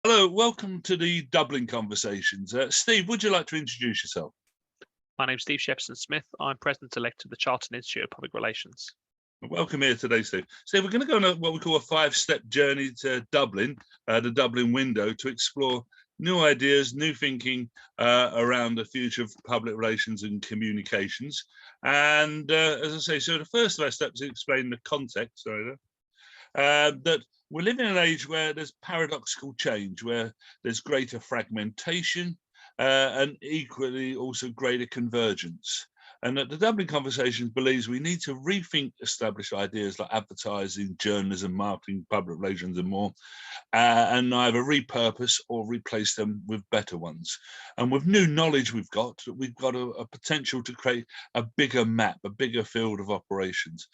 Hello, welcome to the Dublin Conversations. Steve, would you like to introduce yourself? My name's Steve Shepperson-Smith. I'm President-elect of the Chartered Institute of Public Relations. Welcome here today, Steve. Steve, we're going to go on what we call a 5-step journey to Dublin, the Dublin window, to explore new ideas, new thinking around the future of public relations and communications. And as I say, so the first of our steps is explain the context, that we're living in an age where there's paradoxical change, where there's greater fragmentation and equally also greater convergence. And that the Dublin Conversations believes we need to rethink established ideas like advertising, journalism, marketing, public relations and more, and either repurpose or replace them with better ones. And with new knowledge we've got a potential to create a bigger map, a bigger field of operations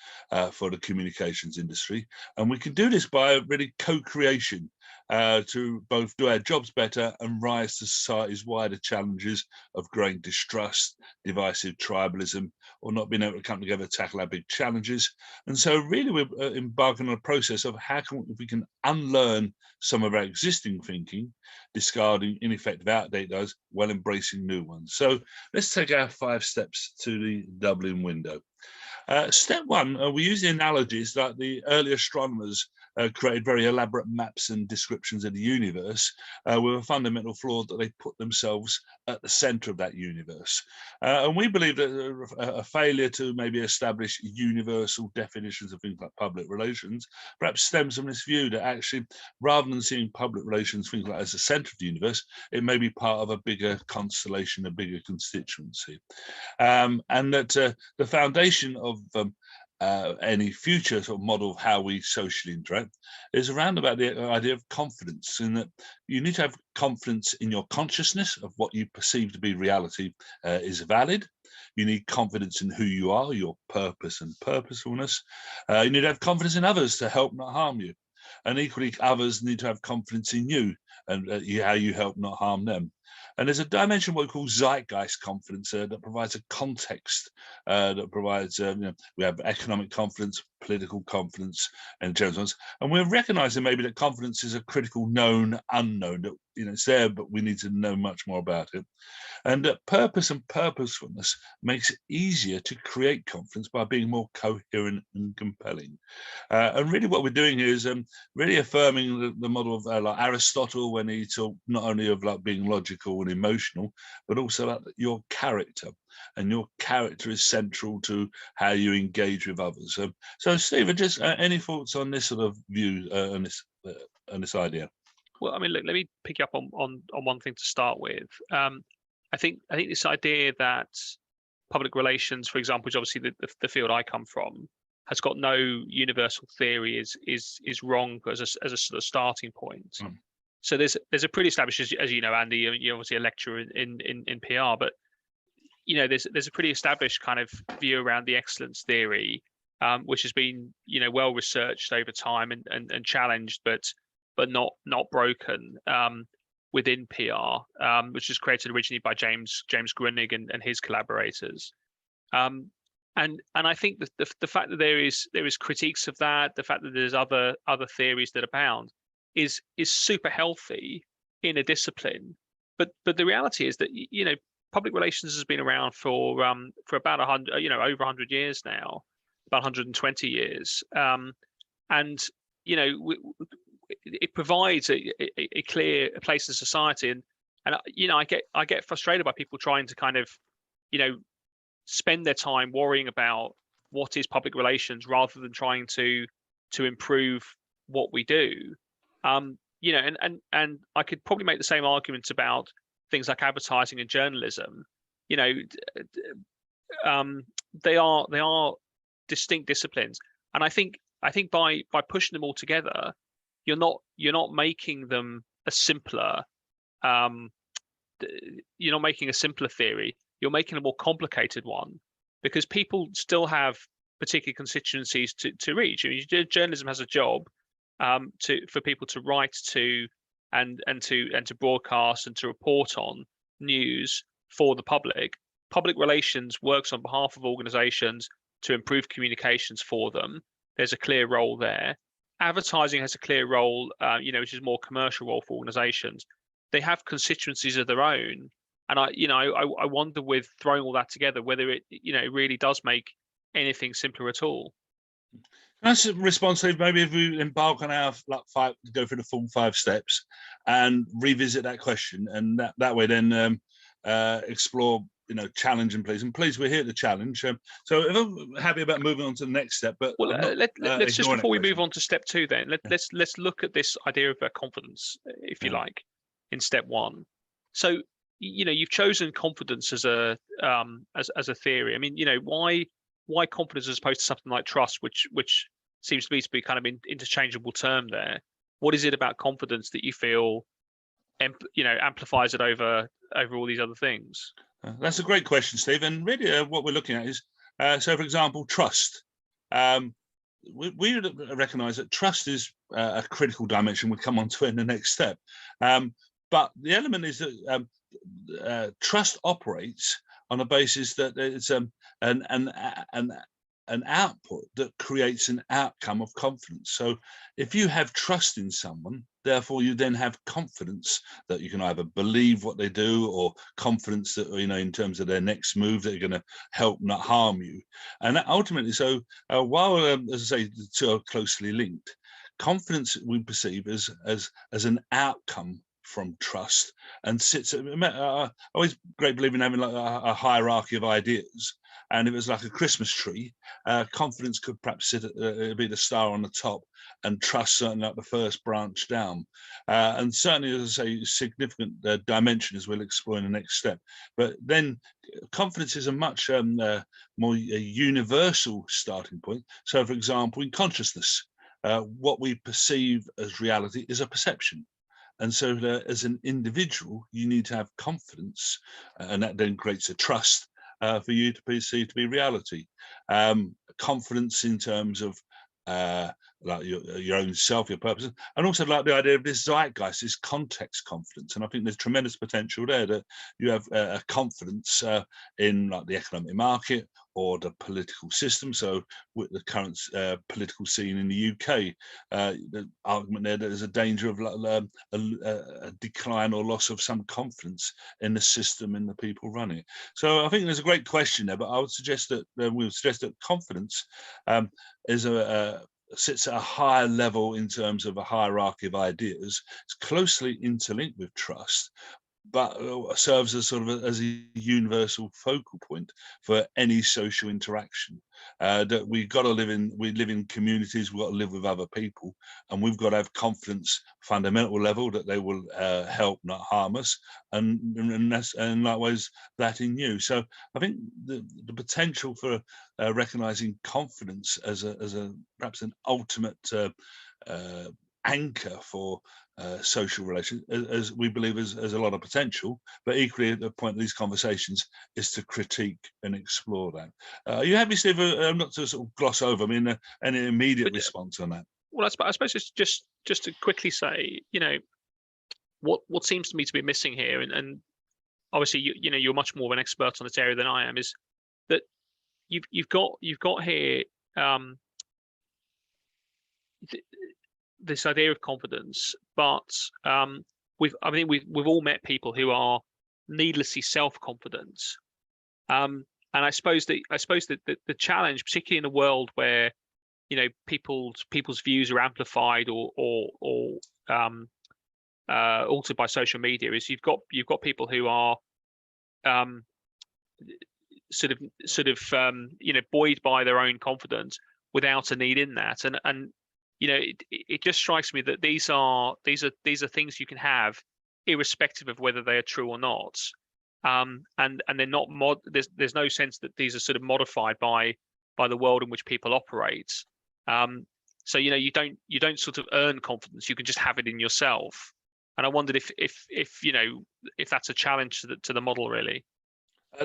for the communications industry. And we can do this by really co-creation to both do our jobs better and rise to society's wider challenges of growing distrust, divisive tribalism, or not being able to come together to tackle our big challenges. And so really we're embarking on a process of how we can unlearn some of our existing thinking, discarding ineffective outdated ideas while embracing new ones. So let's take our 5 steps to the Dublin window. Step 1, we use the analogies that the early astronomers created very elaborate maps and descriptions of the universe with a fundamental flaw that they put themselves at the center of that universe. And we believe that a failure to maybe establish universal definitions of things like public relations perhaps stems from this view that actually, rather than seeing public relations things like as the center of the universe, it may be part of a bigger constellation, a bigger constituency. And that the foundation of any future sort of model of how we socially interact is around about the idea of confidence, in that you need to have confidence in your consciousness of what you perceive to be reality is valid. You need confidence in who you are, your purpose and purposefulness. You need to have confidence in others to help, not harm you. And equally, others need to have confidence in you and how you help, not harm them. And there's a dimension what we call zeitgeist confidence that provides a context, that provides, we have economic confidence, political confidence, and general confidence. And we're recognizing maybe that confidence is a critical known unknown, that it's there, but we need to know much more about it. And that purpose and purposefulness makes it easier to create confidence by being more coherent and compelling. And really what we're doing here is really affirming the model of like Aristotle, when he talked not only of like being logical and emotional, but also like your character. And your character is central to how you engage with others. So Steve, just any thoughts on this sort of view on this idea? Well, I mean, look, let me pick up on one thing to start with. I think this idea that public relations, for example, which obviously the field I come from, has got no universal theory is wrong as a sort of starting point. So there's a pretty established, as you know, Andy, you're obviously a lecturer in PR, but there's a pretty established kind of view around the excellence theory, which has been well researched over time and challenged, but not broken within PR, which was created originally by James Grunnig and his collaborators. And I think the fact that there is critiques of that, the fact that there's other theories that abound, is super healthy in a discipline. But the reality is that public relations has been around for about 100, over 100 years now, about 120 years, and it provides a clear place in society, and I get frustrated by people trying to kind of spend their time worrying about what is public relations rather than trying to improve what we do. And I could probably make the same arguments about things like advertising and journalism. They are distinct disciplines, and I think by pushing them all together, you're not making them a simpler. You're not making a simpler theory. You're making a more complicated one, because people still have particular constituencies to reach. I mean, journalism has a job for people to write to and to broadcast and to report on news for the public. Public relations works on behalf of organizations to improve communications for them. There's a clear role there. advertising has a clear role, which is more commercial role for organisations. They have constituencies of their own, and I wonder, with throwing all that together, whether it really does make anything simpler at all. That's a response, Steve. Maybe if we embark on our go through the full 5 steps and revisit that question, and that way then explore, challenge and please. And please, we're here to challenge. So if I'm happy about moving on to the next step, but let's just, before we move on to step 2, then let's look at this idea of confidence, if you like, in step 1. So you've chosen confidence as a theory. I mean, why confidence as opposed to something like trust, which seems to be kind of an interchangeable term there? What is it about confidence that you feel amplifies it over all these other things? That's a great question, Steve. And really, what we're looking at is, so for example, trust. We recognise that trust is a critical dimension. We'll come on to it in the next step. But the element is that trust operates on a basis that it's an output that creates an outcome of confidence. So if you have trust in someone, therefore you then have confidence that you can either believe what they do, or confidence that, in terms of their next move, they're going to help, not harm you. And that ultimately, so while, as I say, the two are closely linked, confidence we perceive as an outcome from trust, and sits at, always great believer in having like a hierarchy of ideas. And it was like a Christmas tree. Confidence could perhaps sit be the star on the top, and trust certainly like the first branch down. And certainly, as I say, significant dimension, as we'll explore in the next step. But then confidence is a much more universal starting point. So, for example, in consciousness, what we perceive as reality is a perception. And so as an individual, you need to have confidence, and that then creates a trust for you to perceive to be reality. Confidence in terms of like your own self, your purpose, and also like the idea of this zeitgeist, this context confidence. And I think there's tremendous potential there, that you have a confidence in like the economic market or the political system. So with the current political scene in the UK, the argument there that there's a danger of a decline or loss of some confidence in the system and the people running it. So I think there's a great question there, but I would suggest that confidence is sits at a higher level in terms of a hierarchy of ideas. It's closely interlinked with trust, but serves as sort of as a universal focal point for any social interaction. That we live in communities, we've got to live with other people, and we've got to have confidence, fundamental level, that they will help, not harm us, and likewise that in you. So I think the potential for recognizing confidence as a perhaps an ultimate anchor for social relations, as we believe has a lot of potential, but equally at the point of these conversations is to critique and explore that. Are you happy, Steve? Not to sort of gloss over, I mean, any immediate response on that? Well, I suppose it's just to quickly say, what seems to me to be missing here, and obviously you're much more of an expert on this area than I am, is that you've got here this idea of confidence, but we've all met people who are needlessly self-confident, and I suppose that the challenge, particularly in a world where people's views are amplified or altered by social media, is you've got people who are sort of buoyed by their own confidence without a need in that, and it just strikes me that these are things you can have irrespective of whether they are true or not, and they're not there's no sense that these are sort of modified by the world in which people operate. So you don't sort of earn confidence, you can just have it in yourself. And I wondered if that's a challenge to the model, really.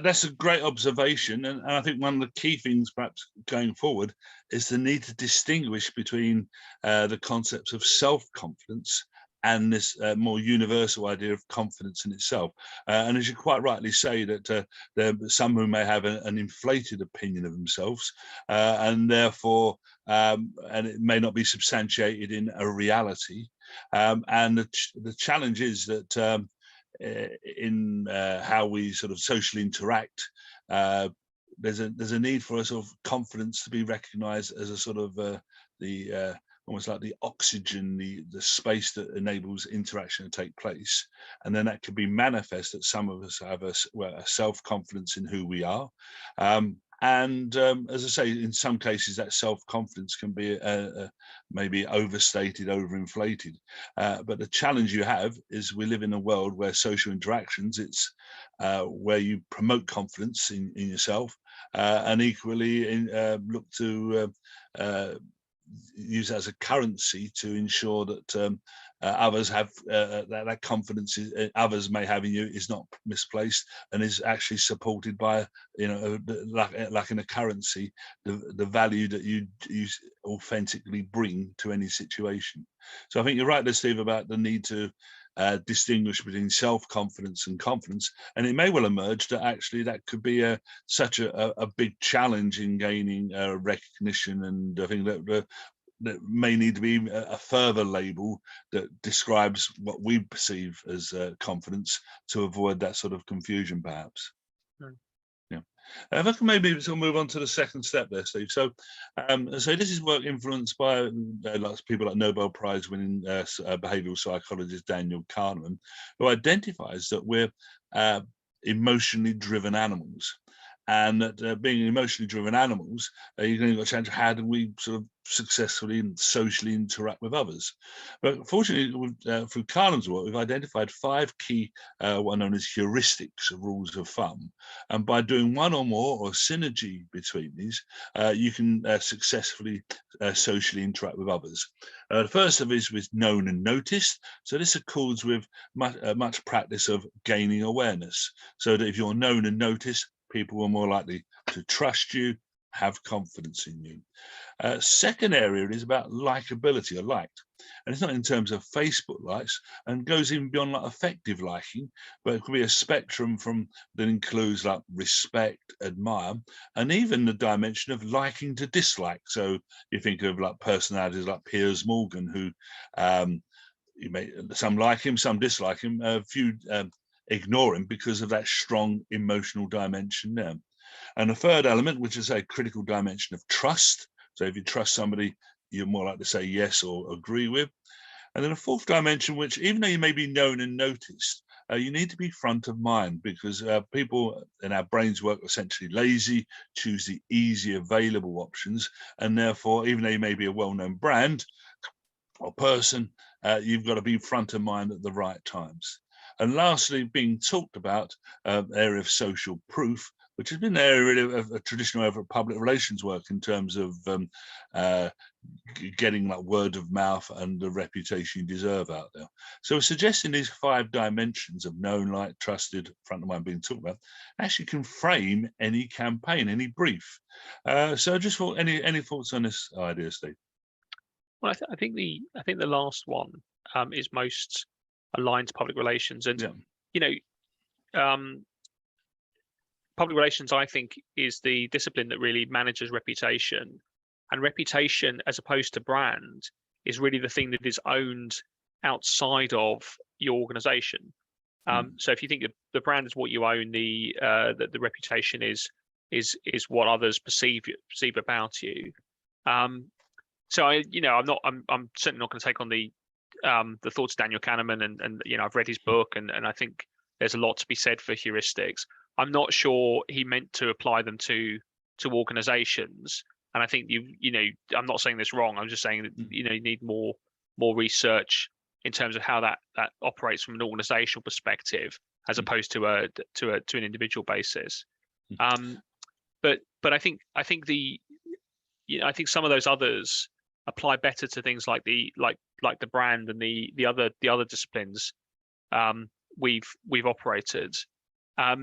That's a great observation, and I think one of the key things perhaps going forward is the need to distinguish between the concepts of self-confidence and this more universal idea of confidence in itself. And as you quite rightly say, that there are some who may have an inflated opinion of themselves, and therefore, and it may not be substantiated in a reality. And the challenge is that in how we sort of socially interact, there's a need for a sort of confidence to be recognised as a sort of the almost like the oxygen, the space that enables interaction to take place. And then that could be manifest that some of us have a self-confidence in who we are. As I say, in some cases, that self-confidence can be maybe overstated, overinflated. But the challenge you have is we live in a world where social interactions, it's where you promote confidence in yourself, and equally look to use it as a currency to ensure that others have that confidence others may have in you is not misplaced and is actually supported by, like in a currency, the value that you authentically bring to any situation. So I think you're right there, Steve, about the need to distinguish between self-confidence and confidence, and it may well emerge that actually that could be such a big challenge in gaining recognition. And I think that may need to be a further label that describes what we perceive as confidence, to avoid that sort of confusion, perhaps. Yeah. If I can maybe sort of move on to the second step there, Steve. So this is work influenced by people like Nobel Prize winning behavioral psychologist Daniel Kahneman, who identifies that we're emotionally driven animals. And that being emotionally driven animals, you're going to got a chance of how do we sort of successfully and socially interact with others. But fortunately, through Kahneman's work, we've identified 5 key, what are known as heuristics, rules of thumb. And by doing one or more, or synergy between these, you can successfully socially interact with others. The first of these was known and noticed. So this accords with much practice of gaining awareness. So that if you're known and noticed, people are more likely to trust you, have confidence in you. Second area is about likability, or liked. And it's not in terms of Facebook likes, and goes even beyond like affective liking, but it could be a spectrum that includes like respect, admire, and even the dimension of liking to dislike. So you think of like personalities like Piers Morgan, who some like him, some dislike him, a few ignore him because of that strong emotional dimension there. And the third element, which is a critical dimension of trust. So if you trust somebody, you're more likely to say yes or agree with. And then a fourth dimension, which even though you may be known and noticed, you need to be front of mind, because people in our brains work essentially lazy, choose the easy available options. And therefore, even though you may be a well-known brand or person, you've got to be front of mind at the right times. And lastly, being talked about, area of social proof, which has been an area of a traditional area of public relations work in terms of getting that word of mouth and the reputation you deserve out there. So suggesting these 5 dimensions of known, liked, trusted, front of mind, being talked about, actually can frame any campaign, any brief. So just for any thoughts on this idea, Steve? Well, I think the last one is most aligned to public relations, and public relations, I think, is the discipline that really manages reputation, and reputation, as opposed to brand, is really the thing that is owned outside of your organization. So if you think the brand is what you own, the reputation is what others perceive about you. So I'm certainly not going to take on the thoughts of Daniel Kahneman, and I've read his book, and I think there's a lot to be said for heuristics. I'm not sure he meant to apply them to organizations, and I think I'm not saying this wrong. I'm just saying that you need more research in terms of how that operates from an organizational perspective, as opposed to an individual basis. But I think some of those others apply better to things like the brand and the other disciplines we've operated. I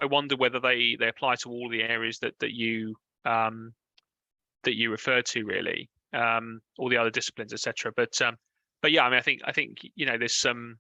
wonder whether they apply to all the areas that you refer to, really, all the other disciplines, etc. But but yeah, I mean, I think there's some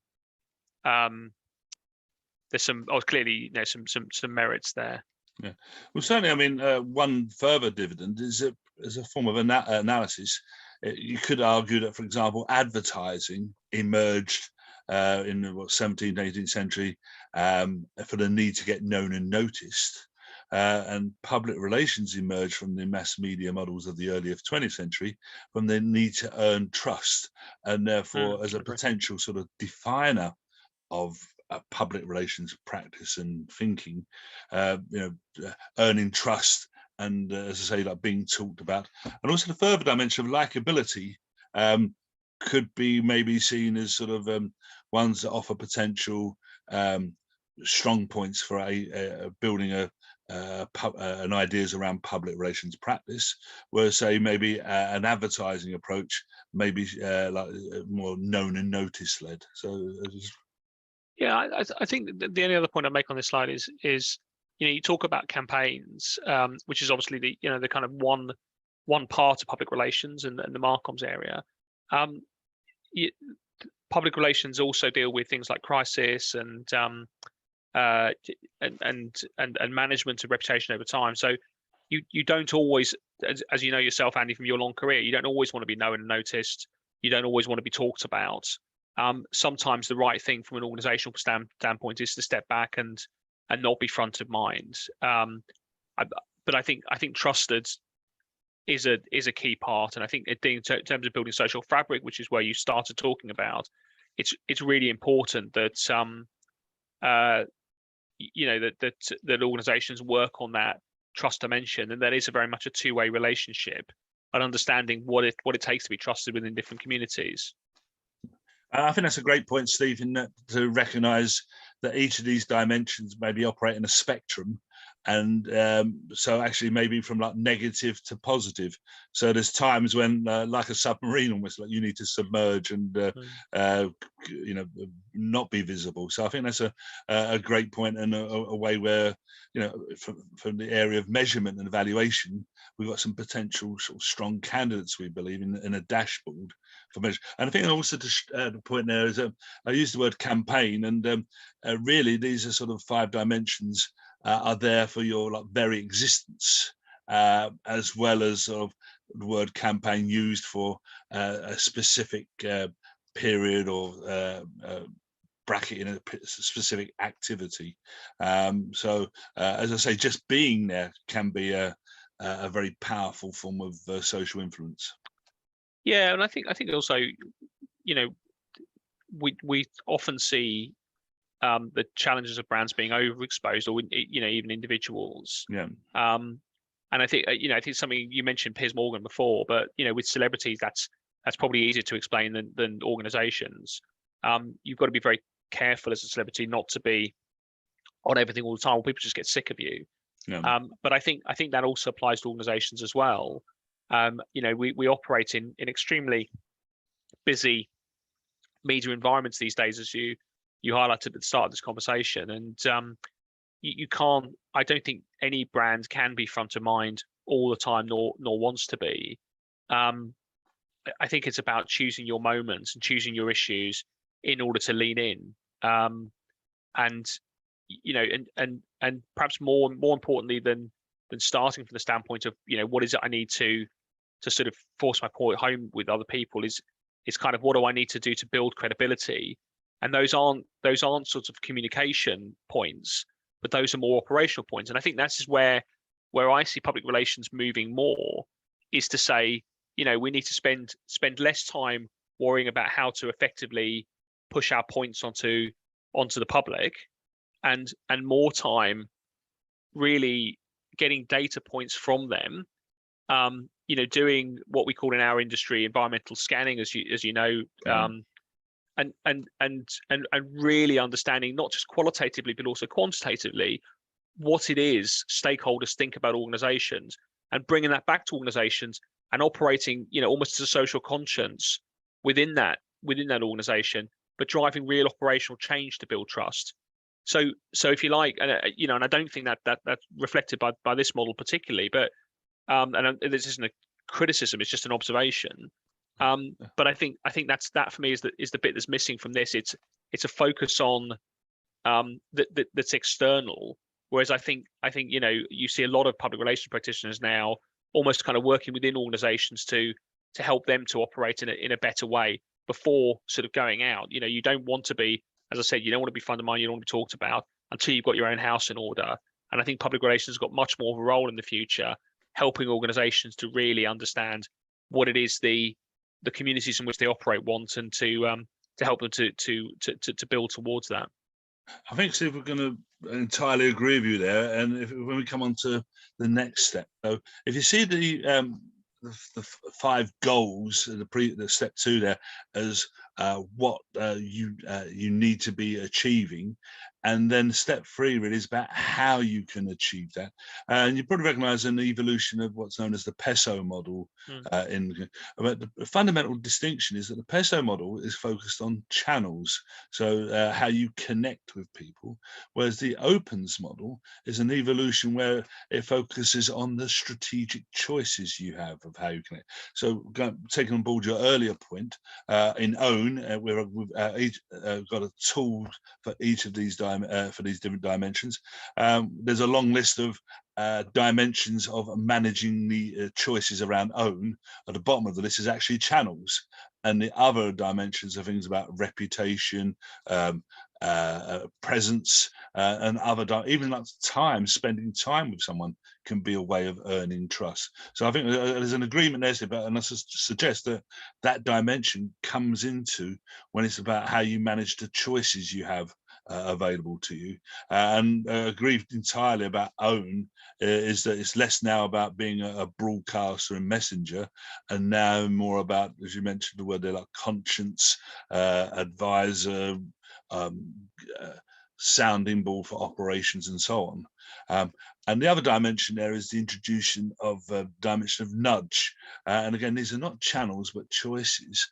clearly some merits there. Yeah, well, certainly. I mean, one further dividend is as a form of analysis. You could argue that, for example, advertising emerged in the 17th, 18th century for the need to get known and noticed. And public relations emerged from the mass media models of the early 20th century from the need to earn trust, and therefore as a potential sort of definer of public relations practice and thinking, earning trust, and as I say, like being talked about. And also the further dimension of likability could be maybe seen as sort of ones that offer potential strong points for building an ideas around public relations practice, where say maybe an advertising approach, maybe like more known and notice led. So yeah, I think the only other point I make on this slide is you talk about campaigns, which is obviously the kind of one part of public relations and the Marcoms area. Public relations also deal with things like crisis and management of reputation over time. So you don't always, as you know yourself, Andy, from your long career, you don't always want to be known and noticed. You don't always want to be talked about. Sometimes the right thing from an organizational standpoint is to step back and not be front of mind. But I think trusted is a key part, and I think in terms of building social fabric, which is where you started talking about, it's really important that that organizations work on that trust dimension, and that is very much a two-way relationship, and understanding what it takes to be trusted within different communities. I think that's a great point, Stephen, to recognise that each of these dimensions maybe operate in a spectrum, and so actually maybe from like negative to positive. So there's times when, like a submarine, almost like you need to submerge and not be visible. So I think that's a great point, and a way where from the area of measurement and evaluation, we've got some potential sort of strong candidates, we believe, in a dashboard for measure. And I think also the point there is I used the word campaign, and really these are sort of 5 dimensions are there for your very existence, as well as sort of the word campaign used for a specific period or bracket in a specific activity. So as I say, just being there can be a very powerful form of social influence. Yeah, and I think also, we often see the challenges of brands being overexposed, or even individuals. Yeah. And I think I think something you mentioned Piers Morgan before, but with celebrities that's probably easier to explain than organizations. You've got to be very careful as a celebrity not to be on everything all the time, or people just get sick of you. Yeah. But I think that also applies to organizations as well. We operate in extremely busy media environments these days, as you highlighted at the start of this conversation, and you can't. I don't think any brand can be front of mind all the time, nor wants to be. I think it's about choosing your moments and choosing your issues in order to lean in, and perhaps more importantly than starting from the standpoint of what is it I need to sort of force my point home with other people is kind of what do I need to do to build credibility. And those aren't sorts of communication points, but those are more operational points. And I think that's just where I see public relations moving more, is to say, we need to spend less time worrying about how to effectively push our points onto the public, and more time really getting data points from them. Doing what we call in our industry environmental scanning, as you know. Yeah. And really understanding, not just qualitatively but also quantitatively, what it is stakeholders think about organizations, and bringing that back to organizations and operating almost as a social conscience within that organization, but driving real operational change to build trust. So if you like, and and I don't think that's reflected by this model particularly, but and this isn't a criticism, it's just an observation. But I think that for me is the bit that's missing from this. It's a focus on that's external. Whereas I think you see a lot of public relations practitioners now almost kind of working within organizations to help them to operate in a better way before sort of going out. You don't want to be, as I said, you don't want to be front of mind, you don't want to be talked about until you've got your own house in order. And I think public relations has got much more of a role in the future, helping organizations to really understand what it is the communities in which they operate want, and to help them to build towards that. I think, Steve, we're going to entirely agree with you there. And when we come on to the next step, so if you see the 5 goals, the step 2 there, as what you need to be achieving, and then step 3 really is about how you can achieve that. And you probably recognise an evolution of what's known as the PESO model. But the fundamental distinction is that the PESO model is focused on channels, so how you connect with people, whereas the OPENS model is an evolution where it focuses on the strategic choices you have of how you connect. So taking on board your earlier point, in OWN, we've got a tool for each of these for these different dimensions. There's a long list of dimensions of managing the choices around OWN. At the bottom of the list is actually channels, and the other dimensions are things about reputation, presence, and other, even like spending time with someone can be a way of earning trust. So I think there's an agreement there, and I suggest that dimension comes into when it's about how you manage the choices you have available to you, and agree entirely about OWN is that it's less now about being a broadcaster and messenger, and now more about, as you mentioned, the word there, like conscience, advisor, sounding board for operations, and so on. And the other dimension there is the introduction of dimension of nudge. And again, these are not channels, but choices.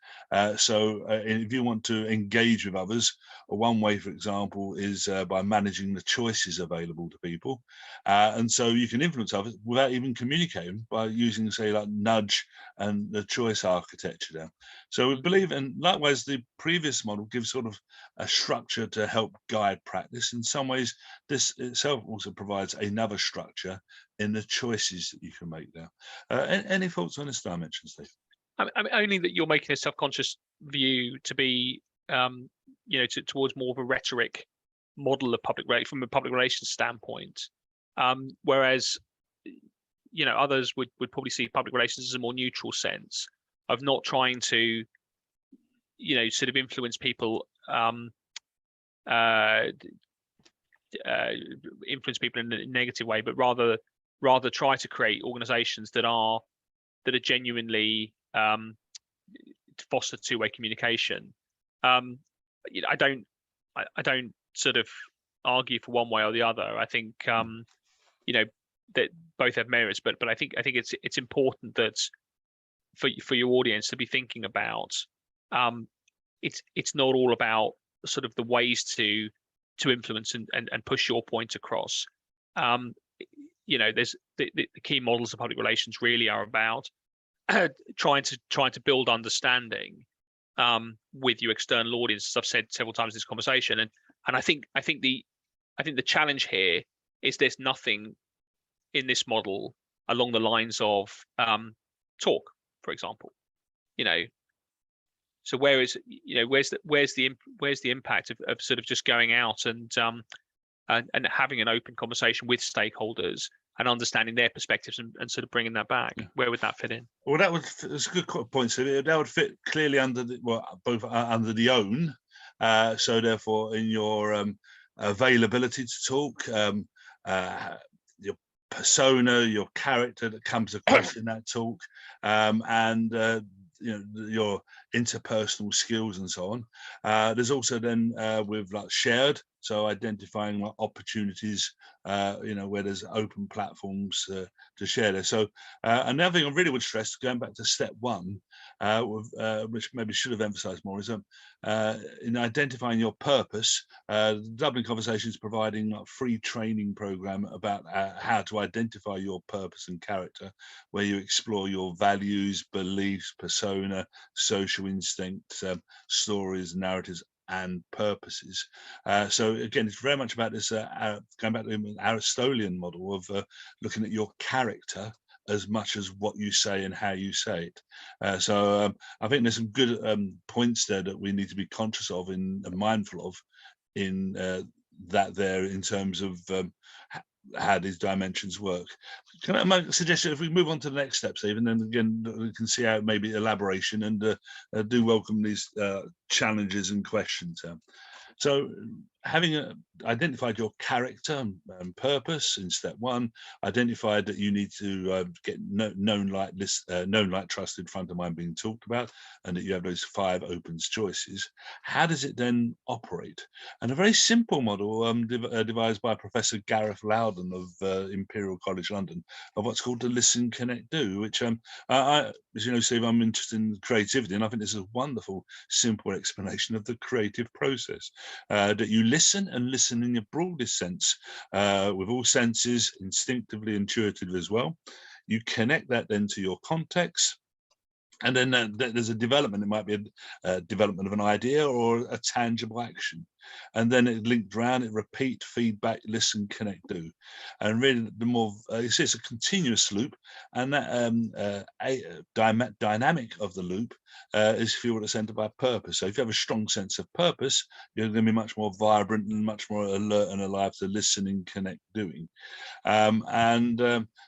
So if you want to engage with others, one way, for example, is by managing the choices available to people. And so you can influence others without even communicating, by using, say, like nudge and the choice architecture there. So we believe, and likewise, the previous model gives sort of a structure to help guide practice. In some ways, this itself also provides another structure in the choices that you can make there. Any thoughts on this dimension, Steve? I mean, only that you're making a self-conscious view to be, towards more of a rhetoric model of from a public relations standpoint, whereas, others would probably see public relations as a more neutral sense of not trying to, sort of influence people, influence people in a negative way, but rather try to create organizations that are genuinely foster two-way communication. I don't sort of argue for one way or the other. I think that both have merits, but I think it's important that for your audience to be thinking about, it's not all about sort of the ways to influence and push your point across. There's the key models of public relations really are about trying to build understanding with your external audience, as I've said several times in this conversation. And I think the challenge here is there's nothing in this model along the lines of talk, for example. So where's the impact of sort of just going out and having an open conversation with stakeholders and understanding their perspectives and sort of bringing that back? Yeah. Where would that fit in? Well, that's a good point. So that would fit clearly under both under the OWN. So therefore, in your availability to talk, your persona, your character that comes across in that talk, and your interpersonal skills and so on. There's also then with like shared. So identifying opportunities, where there's open platforms to share there. So another thing I really would stress, going back to step one, which maybe should have emphasised more, is in identifying your purpose. The Dublin Conversation is providing a free training program about how to identify your purpose and character, where you explore your values, beliefs, persona, social instincts, stories, narratives, and purposes. So again, it's very much about this going back to the Aristotelian model of looking at your character as much as what you say and how you say it. So I think there's some good points there that we need to be conscious of and mindful of in that there, in terms of how these dimensions work. Can I make a suggestion if we move on to the next step, Steve, and then again we can see how maybe elaboration, and do welcome these challenges and questions. So having identified your character and purpose in step one, identified that you need to get known, like trusted, front of mind being talked about, and that you have those 5 open choices. How does it then operate? And a very simple model devised by Professor Gareth Loudon of Imperial College London, of what's called the Listen, Connect, Do, which as you know, Steve, I'm interested in creativity, and I think this is a wonderful, simple explanation of the creative process. That you listen, and listen in your broadest sense, with all senses, instinctively, intuitively as well. You connect that then to your context. And then there's a development. It might be a development of an idea or a tangible action. And then it linked around, it repeat, feedback, listen, connect, do. And really, the more, you see, it's a continuous loop. And that dynamic of the loop is fueled at the centre by purpose. So if you have a strong sense of purpose, you're going to be much more vibrant and much more alert and alive to listening, connect, doing.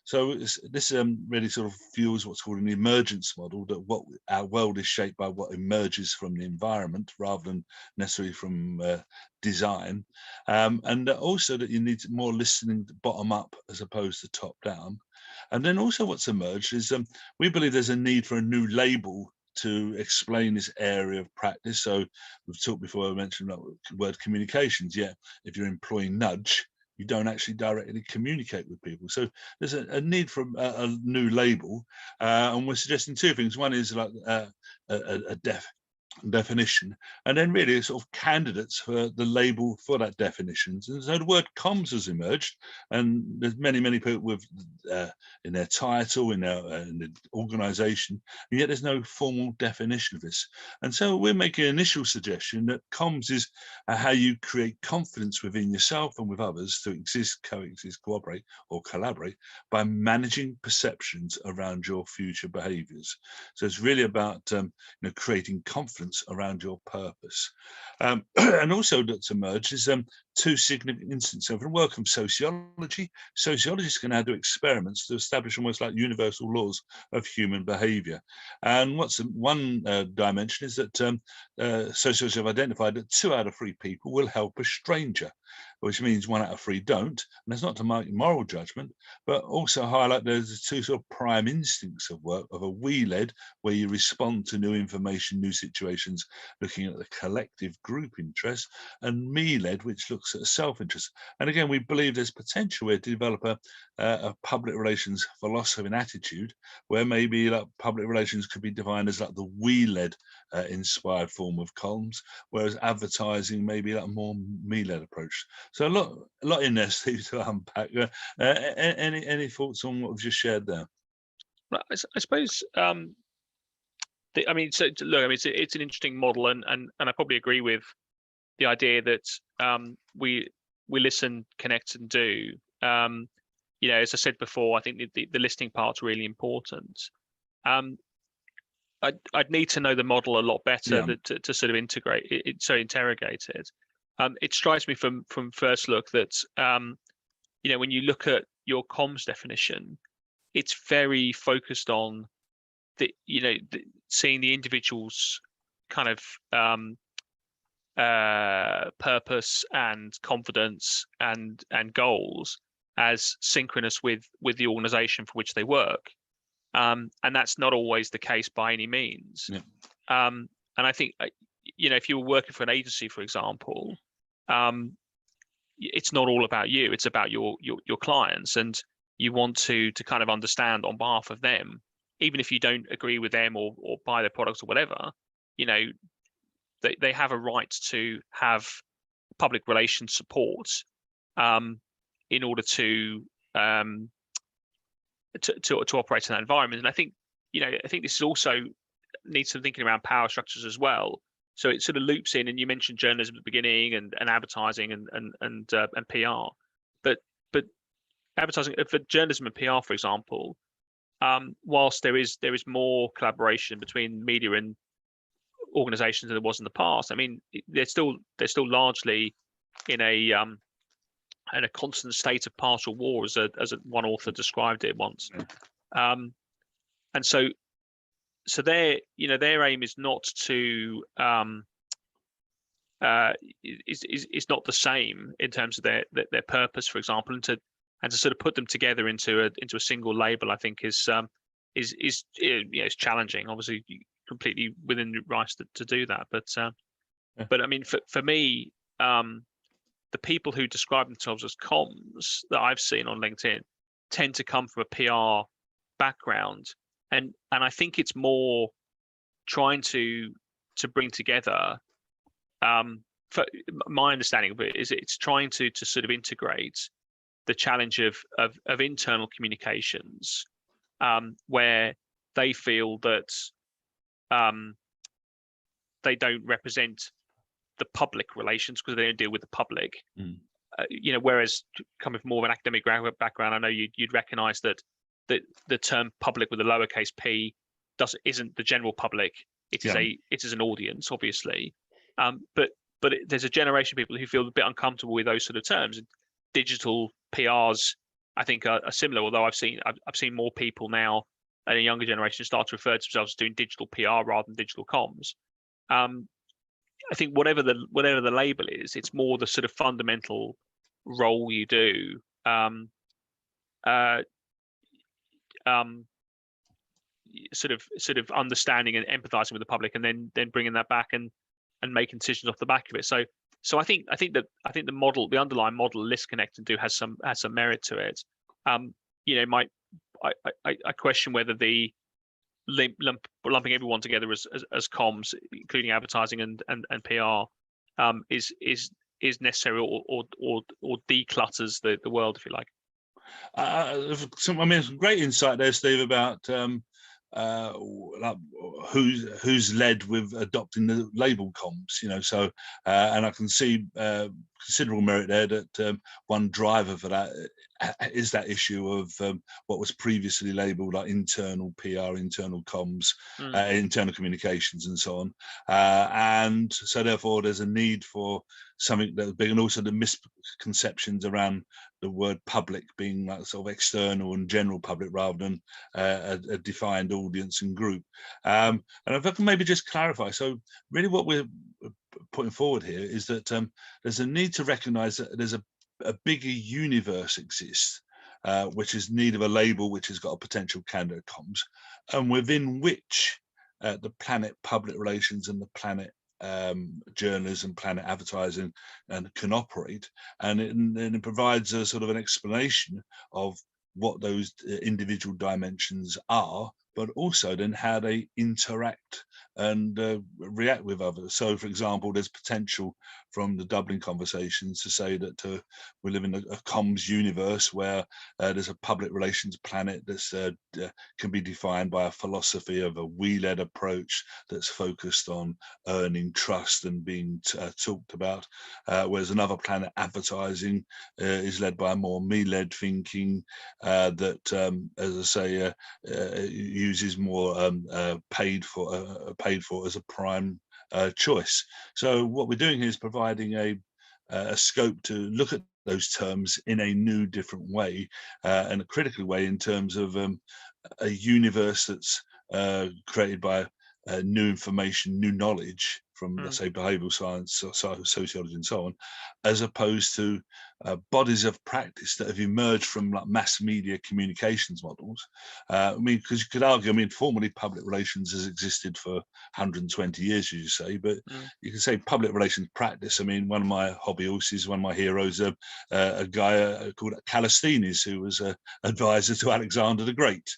So this really sort of fuels what's called an emergence model, that what our world is shaped by what emerges from the environment rather than necessarily from design, and also that you need more listening bottom up as opposed to top down. And then also what's emerged is we believe there's a need for a new label to explain this area of practice. So we've talked before, I mentioned the word communications. Yeah, if you're employing nudge, you don't actually directly communicate with people. So there's a need for a new label, and we're suggesting 2 things. One is like a definition, and then really sort of candidates for the label for that definitions. And so the word comms has emerged, and there's many people with in their title, in the organization, and yet there's no formal definition of this. And so we're making an initial suggestion that comms is how you create confidence within yourself and with others to exist, coexist, cooperate, or collaborate by managing perceptions around your future behaviors. So it's really about creating confidence around your purpose. And also that's emerged is 2 significant instances. So from work from sociology, sociologists can now do experiments to establish almost like universal laws of human behavior. And what's one dimension is that sociologists have identified that 2 out of 3 people will help a stranger, which means 1 out of 3 don't. And that's not to make moral judgment, but also highlight there's 2 sort of prime instincts of work, of a we-led, where you respond to new information, new situations, looking at the collective group interest, and me-led, which looks at self-interest. And again, we believe there's potential here to develop a public relations philosophy and attitude, where maybe like public relations could be defined as like the we-led inspired form of comms, whereas advertising maybe like a more me-led approach. So a lot in there, Steve, to unpack. Any thoughts on what we've just shared there? I suppose look, I mean, it's an interesting model, and I probably agree with the idea that we listen, connect, and do. As I said before, I think the listening part's really important. I'd need to know the model a lot better to sort of interrogate it. It strikes me from first look that when you look at your comms definition, it's very focused on seeing the individual's kind of purpose and confidence and goals as synchronous with the organization for which they work, and that's not always the case by any means. And I think if you were working for an agency, for example, it's not all about you. It's about your clients, and you want to kind of understand on behalf of them, even if you don't agree with them or buy their products or whatever. They have a right to have public relations support in order to operate in that environment. And I think this is also needs some thinking around power structures as well. So it sort of loops in, and you mentioned journalism at the beginning, and advertising and PR, but advertising for journalism and PR, for example, whilst there is more collaboration between media and organisations than there was in the past. I mean, they're still largely in a constant state of partial war, as one author described it once. And so their aim is not to is not the same in terms of their purpose, for example, and to sort of put them together into a single label, I think is challenging. Obviously, completely within your rights to do that, but I mean, for me, the people who describe themselves as comms that I've seen on LinkedIn tend to come from a PR background, and I think it's more trying to bring together. For my understanding of it is, it's trying to sort of integrate the challenge of internal communications, where they feel that they don't represent the public relations because they don't deal with the public. Whereas coming from more of an academic background, I know you'd recognise that the term public with a lowercase p isn't the general public. It is an audience, obviously, but there's a generation of people who feel a bit uncomfortable with those sort of terms. And digital PRs, I think, are similar. Although I've seen more people now and a younger generation start to refer to themselves as doing digital PR rather than digital comms. I think whatever the label is, it's more the sort of fundamental role you do. Sort of understanding and empathizing with the public, and then bringing that back and making decisions off the back of it. So I think the model, the underlying model, List, Connect and Do has some merit to it. I question whether the lumping everyone together as comms, including advertising and PR, is necessary or declutters the world, if you like. Some great insight there, Steve, about who's led with adopting the label comms, so and I can see considerable merit there, that one driver for that is that issue of what was previously labelled like internal PR, internal comms, internal communications and so on, and so therefore there's a need for something that's big, and also the misconceptions around the word public being like sort of external and general public rather than a defined audience and group. And if I can maybe just clarify, so really what we're putting forward here is that there's a need to recognise that there's a bigger universe exists, which is need of a label which has got a potential candidate comms, and within which the Planet public relations and the Planet journalism, Planet advertising, and can operate, and it provides a sort of an explanation of what those individual dimensions are, but also then how they interact and react with others. So, for example, there's potential from the Dublin conversations to say that we live in a comms universe where there's a public relations planet that's can be defined by a philosophy of a we-led approach that's focused on earning trust and being talked about, whereas another planet, advertising, is led by a more me-led thinking that, as I say, uses more paid for as a prime choice. So what we're doing here is providing a scope to look at those terms in a new, different way, and a critical way in terms of a universe that's created by new information, new knowledge from, let's say, behavioural science, sociology, and so on, as opposed to bodies of practice that have emerged from like mass media communications models. I mean, because you could argue, I mean, formally public relations has existed for 120 years, as you say, but you can say public relations practice. I mean, one of my hobby horses, one of my heroes, a guy called Callisthenes, who was an advisor to Alexander the Great.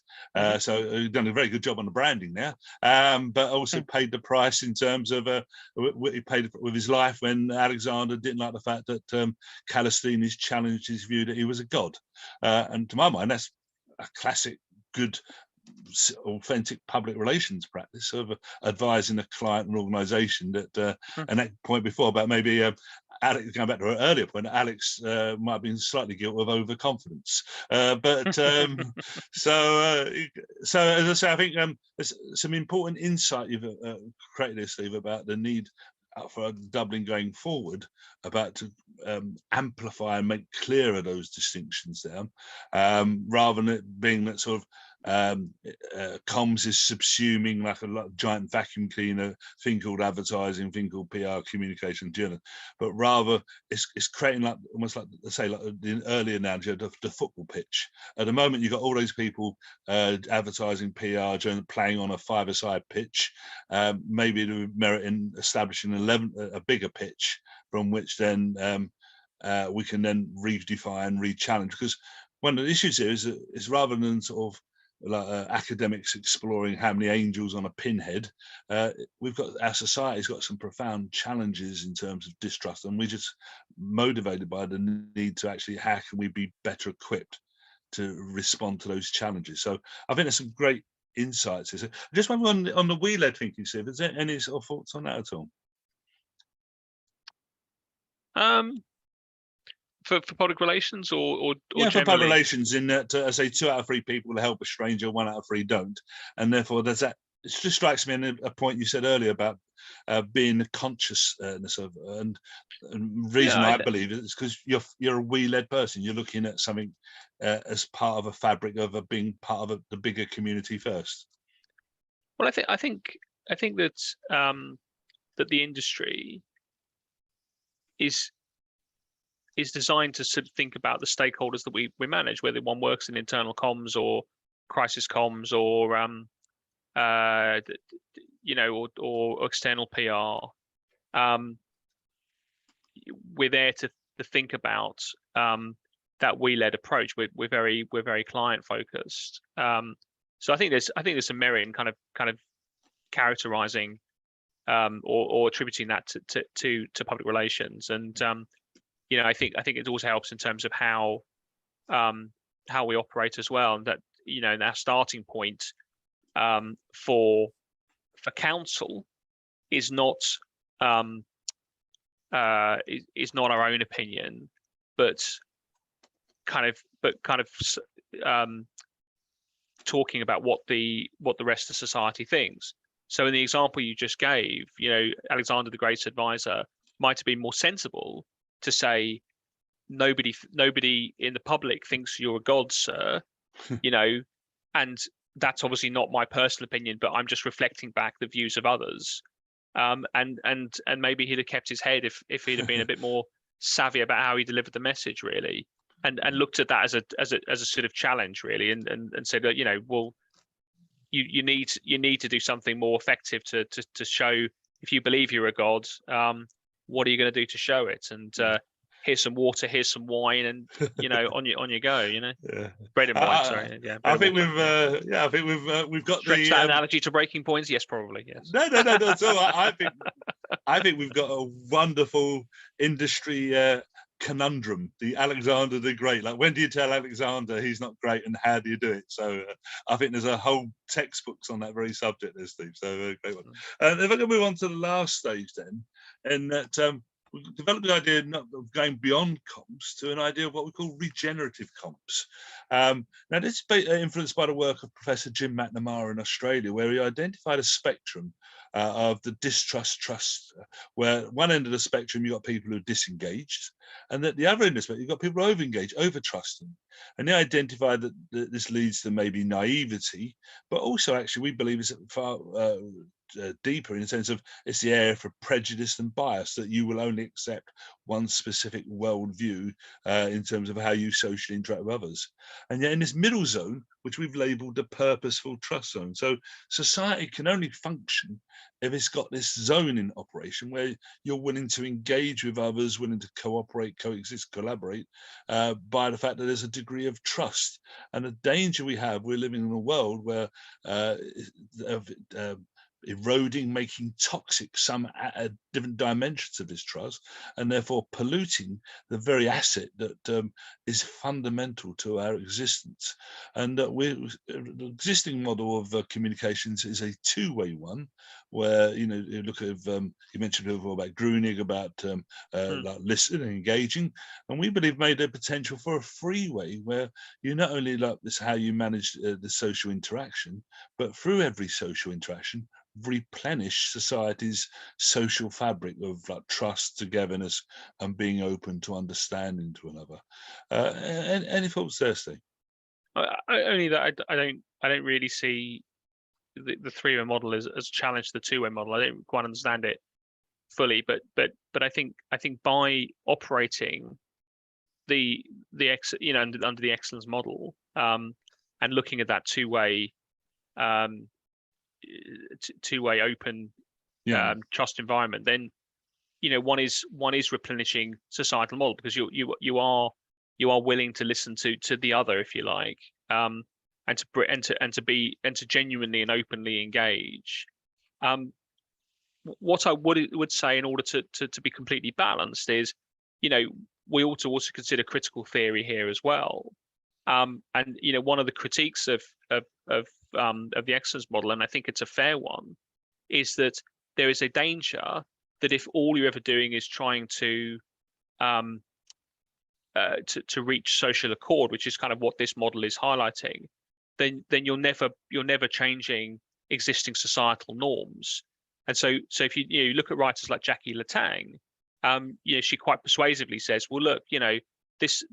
So he's done a very good job on the branding there, but also paid the price in terms of he paid with his life when Alexander didn't like the fact that Callisthenes challenged his view that he was a god. And to my mind, that's a classic, good, authentic public relations practice of advising a client and organisation that, and that point before about maybe Alex, going back to her earlier point, Alex might have been slightly guilty of overconfidence. So as I say, I think there's some important insight you've created here, Steve, about the need for Dublin going forward, about to amplify and make clearer those distinctions there, rather than it being that sort of comms is subsuming like a giant vacuum cleaner thing called advertising, thing called PR, communication, journal, but rather it's creating like almost like, let's say, like the earlier analogy of the football pitch. At the moment, you've got all those people advertising, PR, journal, playing on a five-a-side pitch. Maybe to merit in establishing a bigger pitch from which then we can then redefine, re-challenge. Because one of the issues here is rather than sort of like academics exploring how many angels on a pinhead, we've got, our society's got some profound challenges in terms of distrust, and we're just motivated by the need to actually, how can we be better equipped to respond to those challenges? So I think there's some great insights. Just on the we-led thinking, Steve, is there any sort of thoughts on that at all? For public relations or yeah, generally? for public relations, in that I say 2 out of 3 people will help a stranger, 1 out of 3 don't, and therefore there's that. It just strikes me in a point you said earlier about being the consciousness of, and reason I believe is because you're a we-led person. You're looking at something as part of a fabric of being part of the bigger community first. Well, I think that that the industry is designed to sort of think about the stakeholders that we manage, whether one works in internal comms or crisis comms or or external PR. We're there to think about that we-led approach. We're very client focused. So I think there's some merit in kind of characterizing or attributing that to public relations. And I think it also helps in terms of how we operate as well, and that our starting point for council is not our own opinion, but kind of talking about what the rest of society thinks. So in the example you just gave, Alexander the Great's advisor might have been more sensible to say, nobody in the public thinks you're a god, sir, and that's obviously not my personal opinion, but I'm just reflecting back the views of others. And maybe he'd have kept his head if he'd have been a bit more savvy about how he delivered the message, really, and looked at that as a sort of challenge, really, and said that, well, you need to do something more effective to show, if you believe you're a god, what are you going to do to show it? And here's some water, here's some wine, and on you go. Yeah. Bread and wine. Sorry, yeah. I think we've got stretch that analogy to breaking points. Yes, probably. Yes. No. So I think we've got a wonderful industry conundrum, the Alexander the Great. Like, when do you tell Alexander he's not great, and how do you do it? So I think there's a whole textbooks on that very subject there, Steve. So great one. If I can move on to the last stage then, and that we developed the idea not of going beyond comms to an idea of what we call regenerative comms. Now, this is influenced by the work of Professor Jim McNamara in Australia, where he identified a spectrum of the distrust-trust, where one end of the spectrum you've got people who are disengaged, and at the other end of the spectrum you've got people who are over-engaged, over-trusting. And they identified that this leads to maybe naivety, but also actually we believe is far deeper in the sense of it's the area for prejudice and bias, that you will only accept one specific worldview in terms of how you socially interact with others. And yet in this middle zone, which we've labeled the purposeful trust zone. So society can only function if it's got this zone in operation where you're willing to engage with others, willing to cooperate, coexist, collaborate, by the fact that there's a degree of trust. And the danger we have, we're living in a world where eroding, making toxic some different dimensions of this trust, and therefore polluting the very asset that is fundamental to our existence. And the existing model of communications is a two-way one, where you look at you mentioned before about Grunig, about like listening, engaging, and we believe made a potential for a freeway where you not only like this how you manage the social interaction, but through every social interaction replenish society's social fabric of like trust, togetherness, and being open to understanding to another. Any thoughts there, Steve? Only that I don't really see the three-way model as challenge to the two-way model. I don't quite understand it fully, but I think by operating the under the excellence model, and looking at that two-way open trust environment, then one is replenishing societal model, because you are willing to listen to the other, if you like, and to genuinely and openly engage. What I would say, in order to be completely balanced, is we ought to also consider critical theory here as well. And one of the critiques of the excellence model, and I think it's a fair one, is that there is a danger that if all you're ever doing is trying to reach social accord, which is kind of what this model is highlighting, then you're never changing existing societal norms. And so if you look at writers like Jackie Latang, she quite persuasively says, well, look, this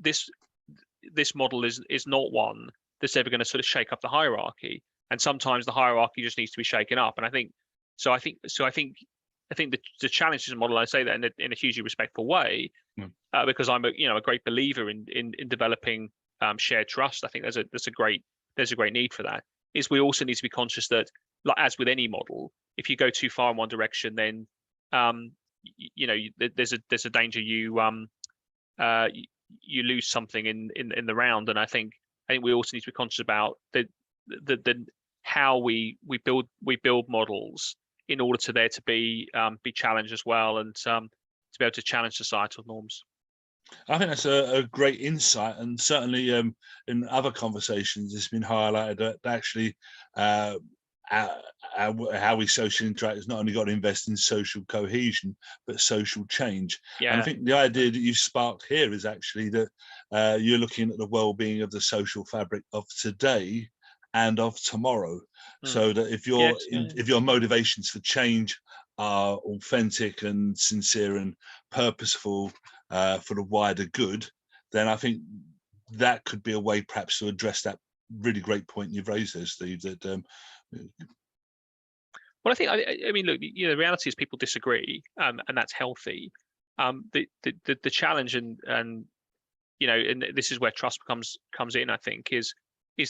model is not one that's ever going to sort of shake up the hierarchy, and sometimes the hierarchy just needs to be shaken up. And I think the challenge to the model, I say that in a hugely respectful way, because I'm a great believer in developing shared trust. I think there's a great need for that. Is we also need to be conscious that, like as with any model, if you go too far in one direction, then there's a danger you lose something in the round. And I think we also need to be conscious about the how we build models in order to there to be challenged as well, and to be able to challenge societal norms. I think that's a great insight, and certainly in other conversations it's been highlighted that actually how we socially interact has not only got to invest in social cohesion but social change. Yeah. And I think the idea that you sparked here is actually that you're looking at the well-being of the social fabric of today and of tomorrow. So that if your motivations for change are authentic and sincere and purposeful for the wider good, then I think that could be a way perhaps to address that really great point you've raised there, Steve. That well, I mean, look, the reality is people disagree, and that's healthy. The challenge and this is where trust comes in, I think, is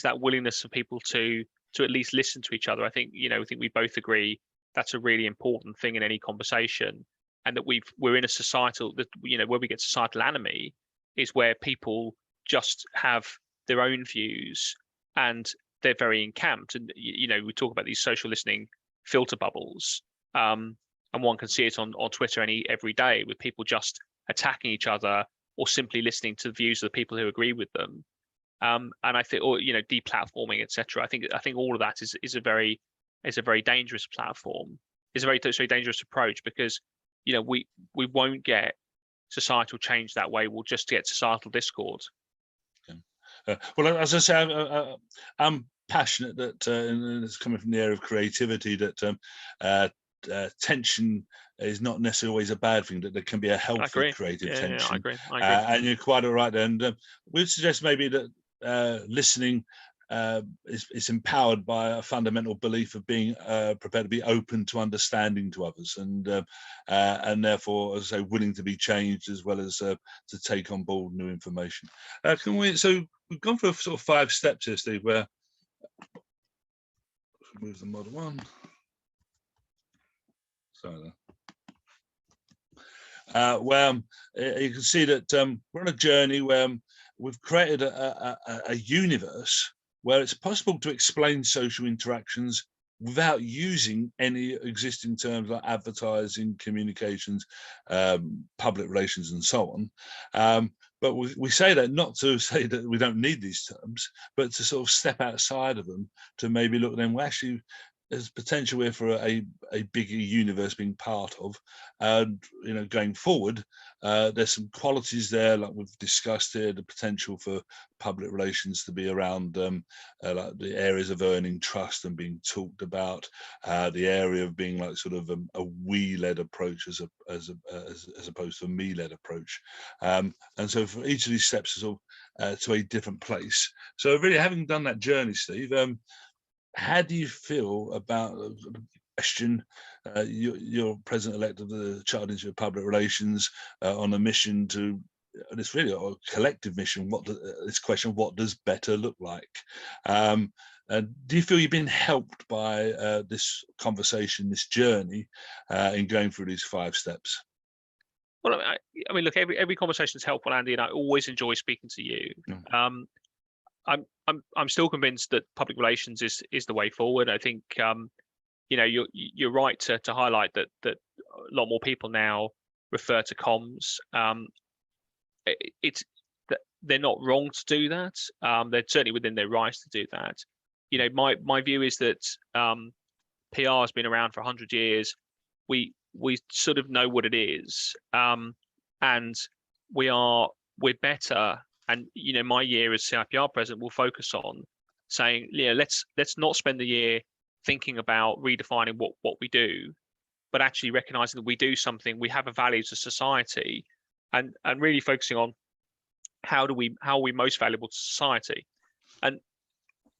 that willingness for people to at least listen to each other. I think we both agree that's a really important thing in any conversation, and that we're in a societal that where we get societal enemy is where people just have their own views and they're very encamped. And we talk about these social listening filter bubbles, and one can see it on Twitter every day, with people just attacking each other or simply listening to the views of the people who agree with them. And I think, or deplatforming, etc. I think all of that is a very dangerous platform. It's a very dangerous approach, because we won't get societal change that way. We'll just get societal discord. Well, as I say, I'm passionate that, and it's coming from the area of creativity, that tension is not necessarily always a bad thing, that there can be a healthy creative tension. I agree. And you're quite all right there. And we'd suggest maybe that listening it's empowered by a fundamental belief of being prepared to be open to understanding to others, and therefore, as I say, willing to be changed as well as to take on board new information. So we've gone through sort of 5 steps here, Steve, where move the model one. Sorry. Where you can see that we're on a journey where we've created a universe where it's possible to explain social interactions without using any existing terms like advertising, communications, public relations, and so on. But we say that not to say that we don't need these terms, but to sort of step outside of them, to maybe look at them. Well, actually, there's potential here for a bigger universe being part of, and going forward, there's some qualities there, like we've discussed here, the potential for public relations to be around like the areas of earning trust and being talked about, the area of being like sort of a we-led approach as opposed to a me-led approach, and so for each of these steps is all to a different place. So really, having done that journey, Steve, how do you feel about the question? You're president-elect of the Chartered Institute of Public Relations, on a mission to, and it's really a collective mission. This question: what does better look like? Do you feel you've been helped by this conversation, this journey, in going through these 5 steps? Well, I mean, look, every conversation is helpful, Andy, and I always enjoy speaking to you. Mm. I'm still convinced that public relations is the way forward. I think you're right to highlight that a lot more people now refer to comms. It's that they're not wrong to do that. They're certainly within their rights to do that. My view is that PR has been around for 100 years. We sort of know what it is, and we're better. And my year as CIPR president will focus on saying, let's not spend the year thinking about redefining what we do, but actually recognizing that we do something, we have a value to society, and really focusing on how are we most valuable to society. And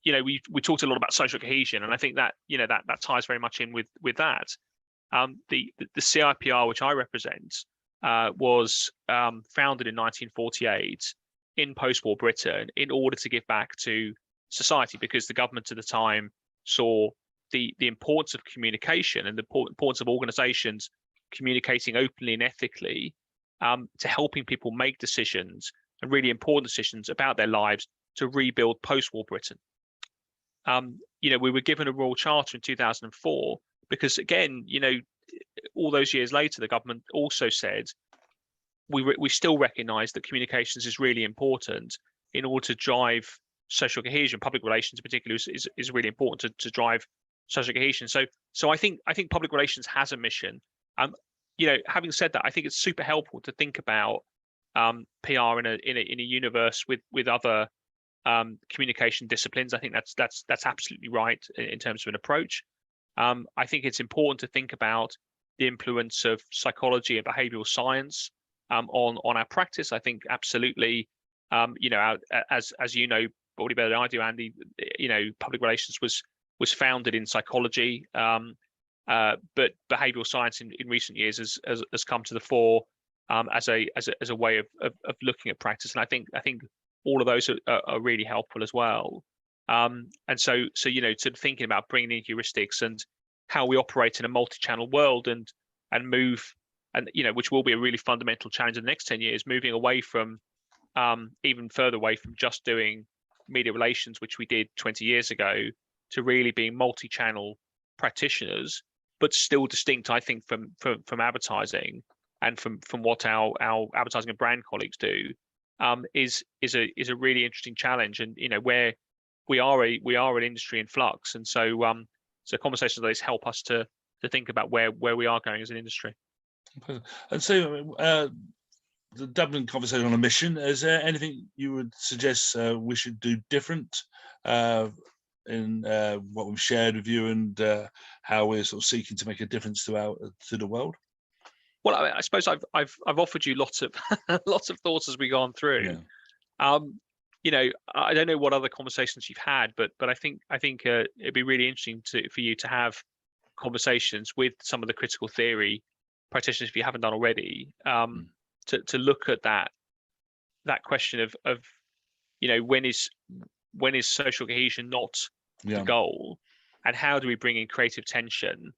we talked a lot about social cohesion, and I think that that ties very much in with that. The CIPR, which I represent, was founded in 1948 in post-war Britain in order to give back to society, because the government at the time saw the importance of communication and the importance of organizations communicating openly and ethically to helping people make decisions, and really important decisions about their lives, to rebuild post-war Britain. We were given a royal charter in 2004 because, again, all those years later, the government also said we still recognise that communications is really important in order to drive social cohesion. Public relations, in particular, is really important to drive social cohesion. So I think public relations has a mission. Having said that, I think it's super helpful to think about PR in a universe with other communication disciplines. I think that's absolutely right in terms of an approach. I think it's important to think about the influence of psychology and behavioural science on our practice. I think absolutely, as you know probably better than I do, Andy, public relations was founded in psychology, but behavioural science in recent years has come to the fore as a way of looking at practice, and I think all of those are really helpful as well. And so sort of thinking about bringing in heuristics and how we operate in a multi-channel world and move, and which will be a really fundamental challenge in the next 10 years, moving away from even further away from just doing media relations, which we did 20 years ago, to really being multi-channel practitioners, but still distinct, I think, from advertising and from what our advertising and brand colleagues do, is a really interesting challenge, and where we are an industry in flux, and so conversations like this help us to think about where we are going as an industry. And so the Dublin conversation on a mission, is there anything you would suggest we should do different in what we've shared with you, and how we're sort of seeking to make a difference to the world? Well, I suppose I've offered you lots of lots of thoughts as we've gone through. Yeah. I don't know what other conversations you've had, but I think it'd be really interesting for you to have conversations with some of the critical theory practitioners, if you haven't done already, to look at that question of when is social cohesion not the goal, and how do we bring in creative tension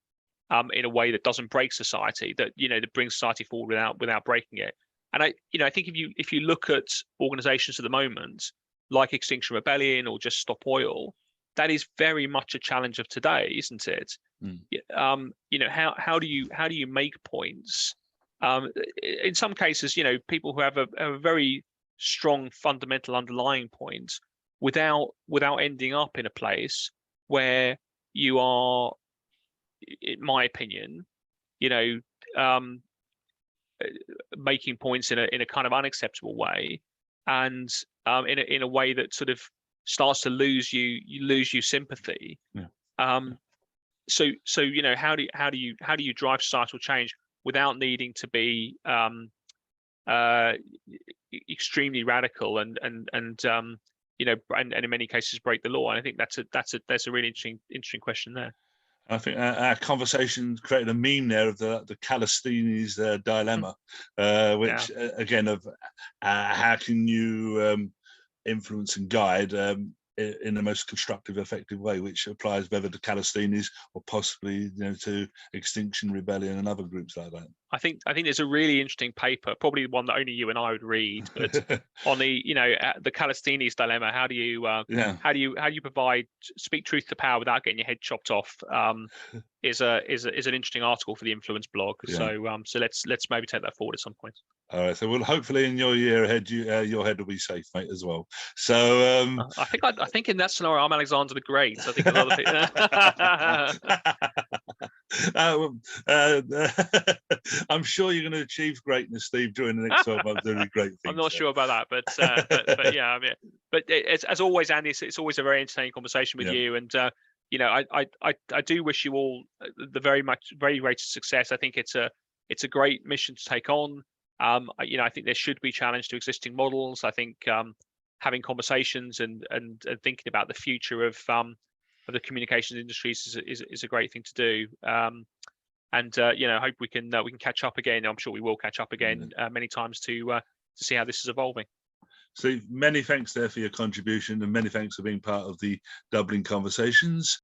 in a way that doesn't break society, that brings society forward without breaking it. And I think if you look at organizations at the moment like Extinction Rebellion or Just Stop Oil, that is very much a challenge of today, isn't it? How do you make points? In some cases, people who have a very strong fundamental underlying point without ending up in a place where you are, in my opinion, making points in a kind of unacceptable way, and in a way that sort of starts to lose you sympathy. So how do you drive societal change without needing to be extremely radical and in many cases break the law? And I think that's a really interesting question there. I think our conversation created a meme there of the Calistini's dilemma, which again of how can you influence and guide in the most constructive, effective way, which applies whether to Calistini's or possibly to Extinction Rebellion and other groups like that. I think there's a really interesting paper, probably one that only you and I would read, but on the the Calistini's dilemma. How do you speak truth to power without getting your head chopped off? Is an interesting article for the Influence blog. So let's maybe take that forward at some point. All right. So hopefully in your year ahead, your head will be safe, mate, as well. So I think in that scenario, I'm Alexander the Great. I think there's other people. I'm sure you're going to achieve greatness, Steve, during the next 12 months. Doing great things. I'm not sure about that, but yeah, I mean, but as always, Andy, it's always a very entertaining conversation with you, and I do wish you all the very greatest success. I think it's a great mission to take on. I think there should be challenge to existing models. I think having conversations and thinking about the future of the communications industries is a great thing to do. I hope we can catch up again. I'm sure we will catch up again many times to see how this is evolving. Steve, many thanks there for your contribution, and many thanks for being part of the Dublin Conversations.